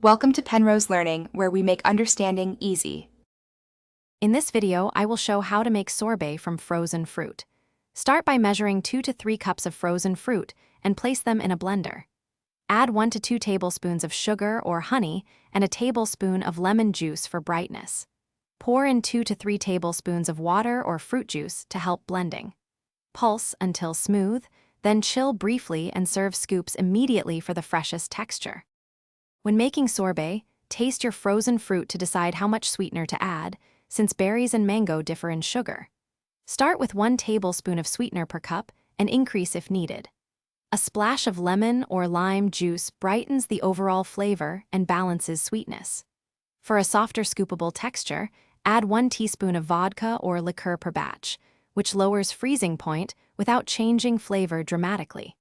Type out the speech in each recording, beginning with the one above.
Welcome to Penrose Learning, where we make understanding easy. In this video, I will show how to make sorbet from frozen fruit. Start by measuring 2 to 3 cups of frozen fruit and place them in a blender. Add 1 to 2 tablespoons of sugar or honey and a tablespoon of lemon juice for brightness. Pour in 2 to 3 tablespoons of water or fruit juice to help blending. Pulse until smooth, then chill briefly and serve scoops immediately for the freshest texture. When making sorbet, taste your frozen fruit to decide how much sweetener to add, since berries and mango differ in sugar. Start with 1 tablespoon of sweetener per cup and increase if needed. A splash of lemon or lime juice brightens the overall flavor and balances sweetness. For a softer scoopable texture, add 1 teaspoon of vodka or liqueur per batch, which lowers freezing point without changing flavor dramatically.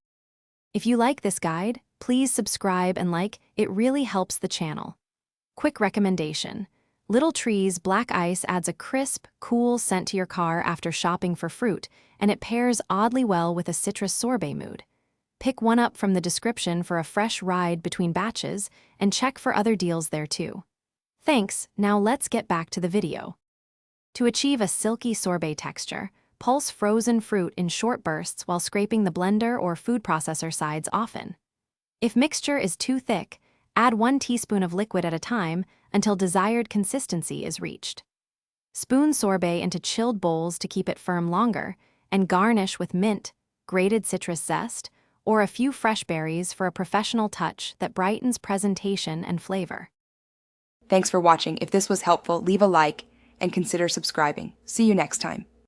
If you like this guide, please subscribe and like, it really helps the channel. Quick recommendation: Little Tree's Black Ice adds a crisp, cool scent to your car after shopping for fruit, and it pairs oddly well with a citrus sorbet mood. Pick one up from the description for a fresh ride between batches, and check for other deals there too. Thanks, now let's get back to the video. To achieve a silky sorbet texture, pulse frozen fruit in short bursts while scraping the blender or food processor sides often. If mixture is too thick, add 1 teaspoon of liquid at a time until desired consistency is reached. Spoon sorbet into chilled bowls to keep it firm longer, and garnish with mint, grated citrus zest, or a few fresh berries for a professional touch that brightens presentation and flavor. Thanks for watching. If this was helpful, leave a like and consider subscribing. See you next time.